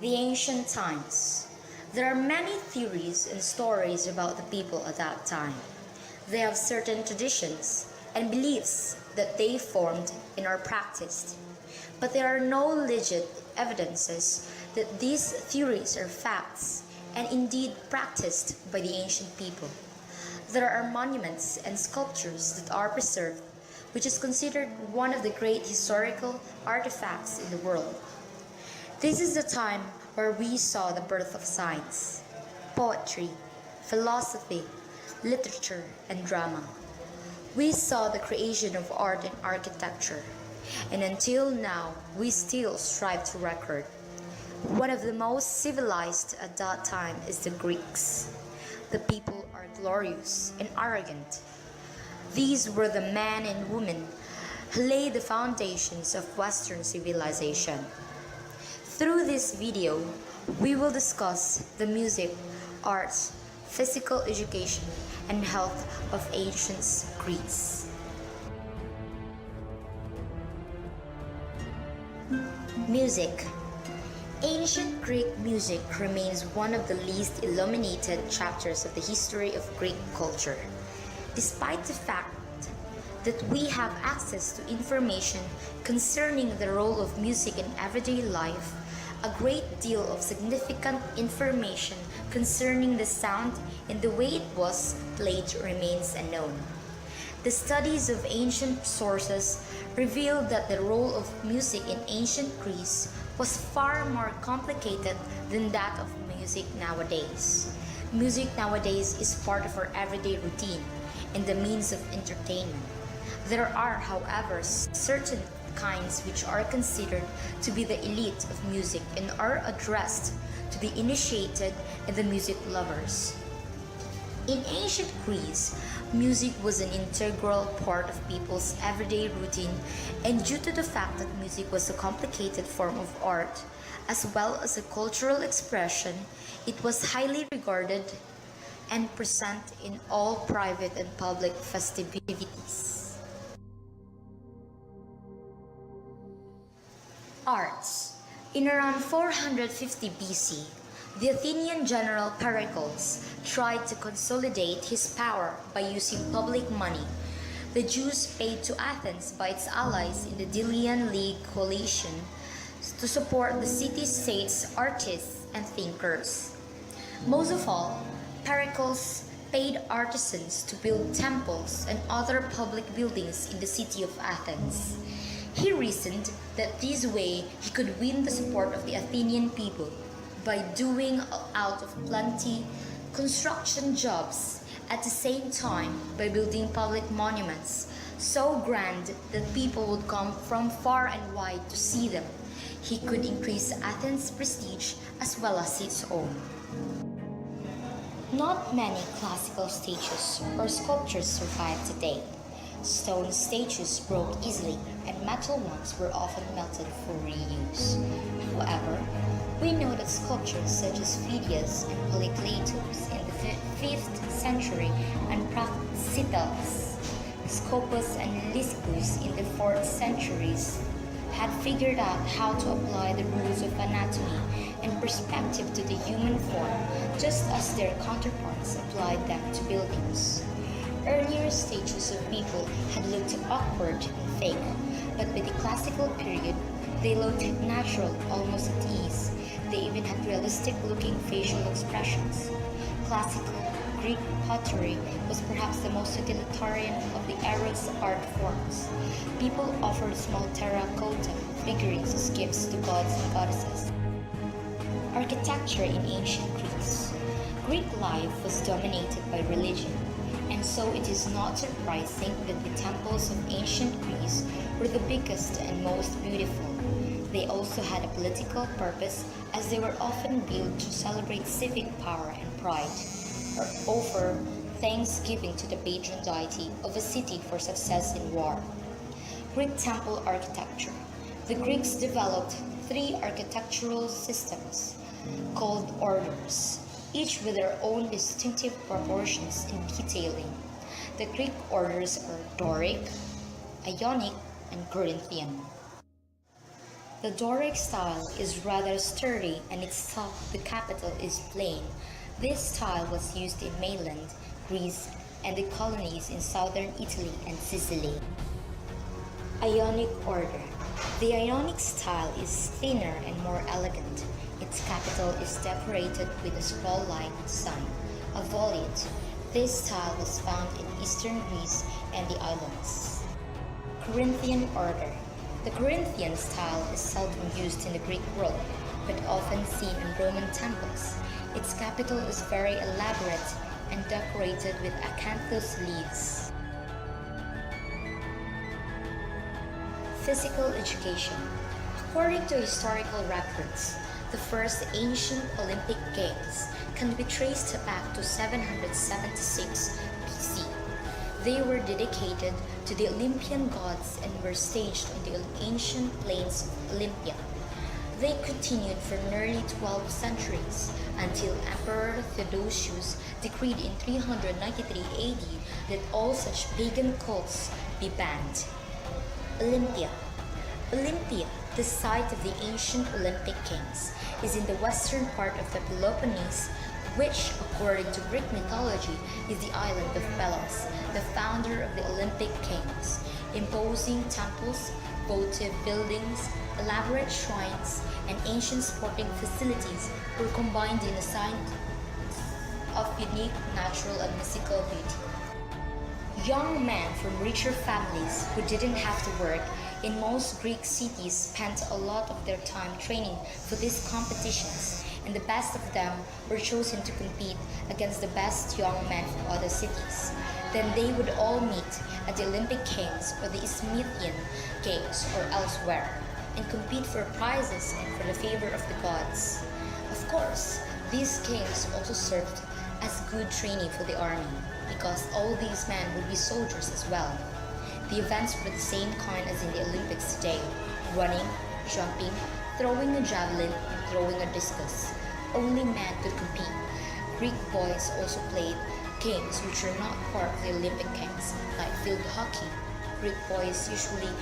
The ancient times. There are many theories and stories about the people at that time. They have certain traditions and beliefs that they formed and are practiced. But there are no legit evidences that these theories are facts and indeed practiced by the ancient people. There are monuments and sculptures that are preserved, which is considered one of the great historical artifacts in the world. This is the time where we saw the birth of science, poetry, philosophy, literature, and drama. We saw the creation of art and architecture, and until now we still strive to record. One of the most civilized at that time is the Greeks. The people are glorious and arrogant. These were the men and women who laid the foundations of Western civilization. Through this video, we will discuss the music, arts, physical education, and health of ancient Greece. Music. Ancient Greek music remains one of the least illuminated chapters of the history of Greek culture. Despite the fact that we have access to information concerning the role of music in everyday life, a great deal of significant information concerning the sound and the way it was played remains unknown. The studies of ancient sources reveal that the role of music in ancient Greece was far more complicated than that of music nowadays. Music nowadays is part of our everyday routine and the means of entertainment. There are, however, certain kinds which are considered to be the elite of music and are addressed to the initiated and the music lovers. In ancient Greece, music was an integral part of people's everyday routine, and due to the fact that music was a complicated form of art as well as a cultural expression, it was highly regarded and present in all private and public festivities. Arts. In around 450 BC, the Athenian general Pericles tried to consolidate his power by using public money. The Jews paid to Athens by its allies in the Delian League coalition to support the city-state's artists and thinkers. Most of all, Pericles paid artisans to build temples and other public buildings in the city of Athens. He reasoned that this way he could win the support of the Athenian people by doing out of plenty construction jobs, at the same time by building public monuments so grand that people would come from far and wide to see them. He could increase Athens' prestige as well as its own. Not many classical statues or sculptures survive today. Stone statues broke easily, and metal ones were often melted for reuse. However, we know that sculptures such as Phidias and Polykleitos in the 5th century and Praxiteles, Scopas and Lysippus in the 4th centuries had figured out how to apply the rules of anatomy and perspective to the human form, just as their counterparts applied them to buildings. Earlier statues of people had looked awkward and fake, but by the classical period, they looked natural, almost at ease. They even had realistic-looking facial expressions. Classical Greek pottery was perhaps the most utilitarian of the era's art forms. People offered small terracotta figurines as gifts to gods and goddesses. Architecture in ancient Greece. Greek life was dominated by religion, and so it is not surprising that the temples of ancient Greece were the biggest and most beautiful. They also had a political purpose, as they were often built to celebrate civic power and pride, or offer thanksgiving to the patron deity of a city for success in war. Greek temple architecture. The Greeks developed 3 architectural systems called orders, each with their own distinctive proportions and detailing. The Greek orders are Doric, Ionic, and Corinthian. The Doric style is rather sturdy and its top, the capital, is plain. This style was used in mainland Greece and the colonies in southern Italy and Sicily. Ionic order. The Ionic style is thinner and more elegant. Its capital is decorated with a scroll-like sign, a volute. This style was found in eastern Greece and the islands. Corinthian order. The Corinthian style is seldom used in the Greek world, but often seen in Roman temples. Its capital is very elaborate and decorated with acanthus leaves. Physical education. According to historical records, the first ancient Olympic Games can be traced back to 776 BC. They were dedicated to the Olympian gods and were staged on the ancient plains of Olympia. They continued for nearly 12 centuries until Emperor Theodosius decreed in 393 AD that all such pagan cults be banned. Olympia. Olympia, the site of the ancient Olympic Games, is in the western part of the Peloponnese, which, according to Greek mythology, is the island of Pelops, the founder of the Olympic Games. Imposing temples, votive buildings, elaborate shrines, and ancient sporting facilities were combined in a sign of unique natural and mystical beauty. Young men from richer families who didn't have to work in most Greek cities spent a lot of their time training for these competitions, and the best of them were chosen to compete against the best young men from other cities. Then they would all meet at the Olympic Games or the Isthmian Games or elsewhere and compete for prizes and for the favor of the gods. Of course, these games also served as good training for the army because all these men would be soldiers as well. The events were the same kind as in the Olympics today: running, jumping, throwing a javelin, and throwing a discus. Only men could compete. Greek boys also played games which were not part of the Olympic Games, like field hockey. Greek boys usually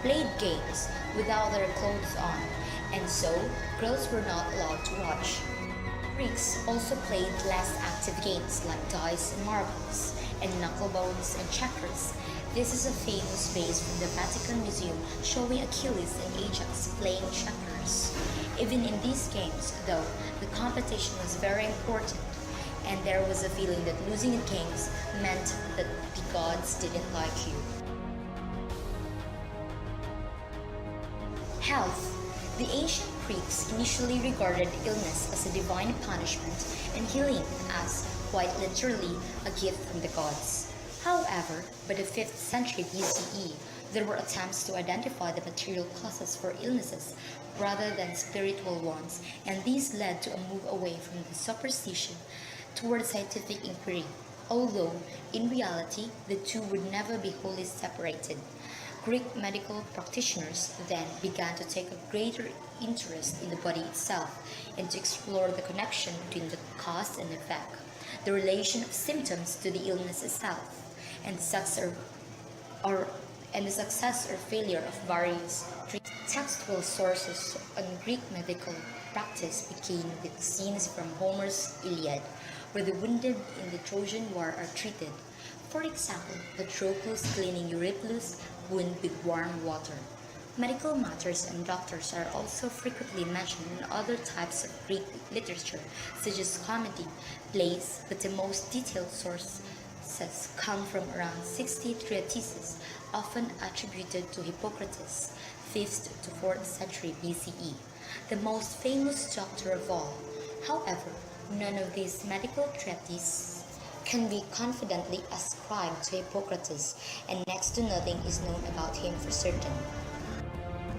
played games without their clothes on, and so girls were not allowed to watch. Greeks also played less active games like dice and marbles, and knucklebones and checkers. This is a famous vase from the Vatican Museum showing Achilles and Ajax playing checkers. Even in these games, though, the competition was very important, and there was a feeling that losing in games meant that the gods didn't like you. Health. The ancient Greeks initially regarded illness as a divine punishment and healing as, quite literally, a gift from the gods. However, by the 5th century BCE, there were attempts to identify the material causes for illnesses rather than spiritual ones, and these led to a move away from the superstition toward scientific inquiry, although in reality the two would never be wholly separated. Greek medical practitioners then began to take a greater interest in the body itself and to explore the connection between the cause and effect, the relation of symptoms to the illness itself, and the success or failure of various treatments. Textual sources on Greek medical practice begin with scenes from Homer's Iliad, where the wounded in the Trojan War are treated. For example, Patroclus cleaning Eurypylus' wound with warm water. Medical matters and doctors are also frequently mentioned in other types of Greek literature, such as comedy, plays, but the most detailed sources come from around 60 treatises, often attributed to Hippocrates, 5th to 4th century BCE, the most famous doctor of all. However, none of these medical treatises can be confidently ascribed to Hippocrates, and next to nothing is known about him for certain.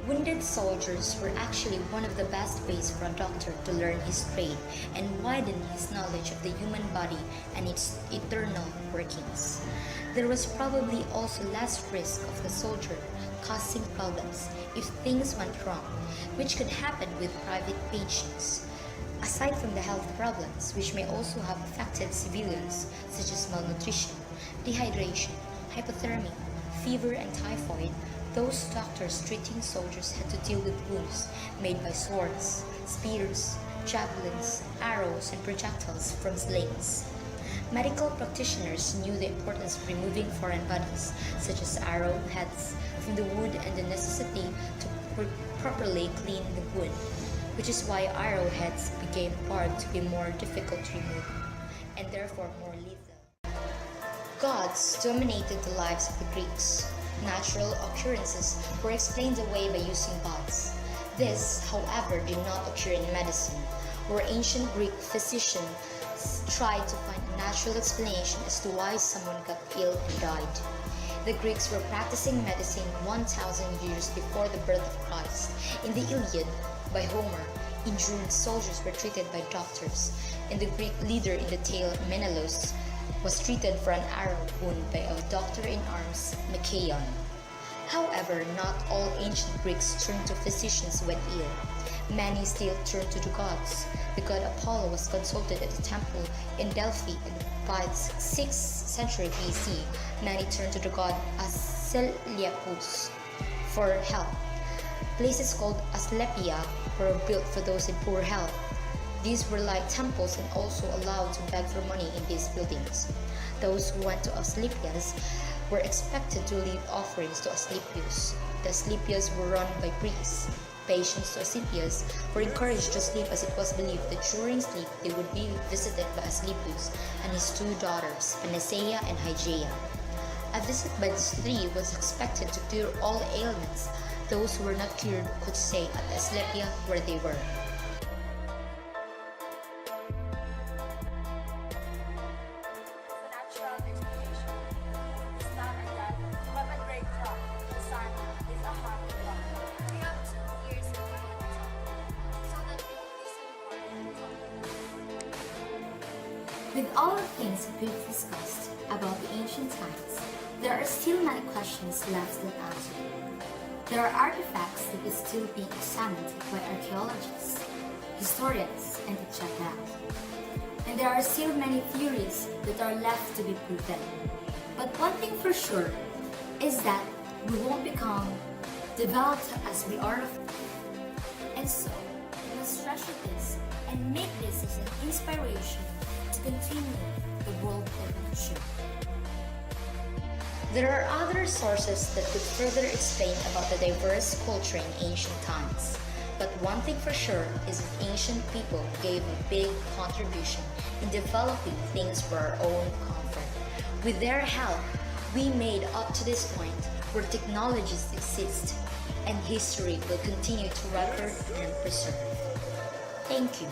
Wounded soldiers were actually one of the best ways for a doctor to learn his trade and widen his knowledge of the human body and its internal workings. There was probably also less risk of the soldier causing problems if things went wrong, which could happen with private patients. Aside from the health problems, which may also have affected civilians, such as malnutrition, dehydration, hypothermia, fever, and typhoid, Those doctors treating soldiers had to deal with wounds made by swords, spears, javelins, arrows, and projectiles from slings. Medical practitioners knew the importance of removing foreign bodies, such as arrowheads, from the wound and the necessity to properly clean the wound, which is why arrowheads became barbed to be more difficult to remove and therefore more lethal. Gods dominated the lives of the Greeks. Natural occurrences were explained away by using gods. This, however, did not occur in medicine, where ancient Greek physicians tried to find a natural explanation as to why someone got ill and died. The Greeks were practicing medicine 1,000 years before the birth of Christ. In the Iliad, by Homer, injured soldiers were treated by doctors, and the Greek leader in the tale, Menelaus, was treated for an arrow wound by a doctor in arms, Machaon. However, not all ancient Greeks turned to physicians when ill. Many still turned to the gods. The god Apollo was consulted at the temple in Delphi in the 6th century BC. Many turned to the god Asclepius for help. Places called Asclepia were built for those in poor health. These were like temples and also allowed to beg for money in these buildings. Those who went to Asclepius were expected to leave offerings to Asclepius. The Asclepius were run by priests. Patients to Asclepius were encouraged to sleep, as it was believed that during sleep they would be visited by Asclepius and his two daughters, Panacea and Hygeia. A visit by these three was expected to cure all ailments. Those who were not cured could stay at Asclepia where they were. With all the things that we've discussed about the ancient times, there are still many questions left unanswered. There are artifacts that are still being examined by archaeologists, historians, and etc. And there are still many theories that are left to be proven. But one thing for sure is that we won't become developed as we are. And so, we must treasure this and make this as an inspiration to continue the world evolution. There are other sources that could further explain about the diverse culture in ancient times. But one thing for sure is that ancient people gave a big contribution in developing things for our own comfort. With their help, we made up to this point where technologies exist, and history will continue to record and preserve. Thank you.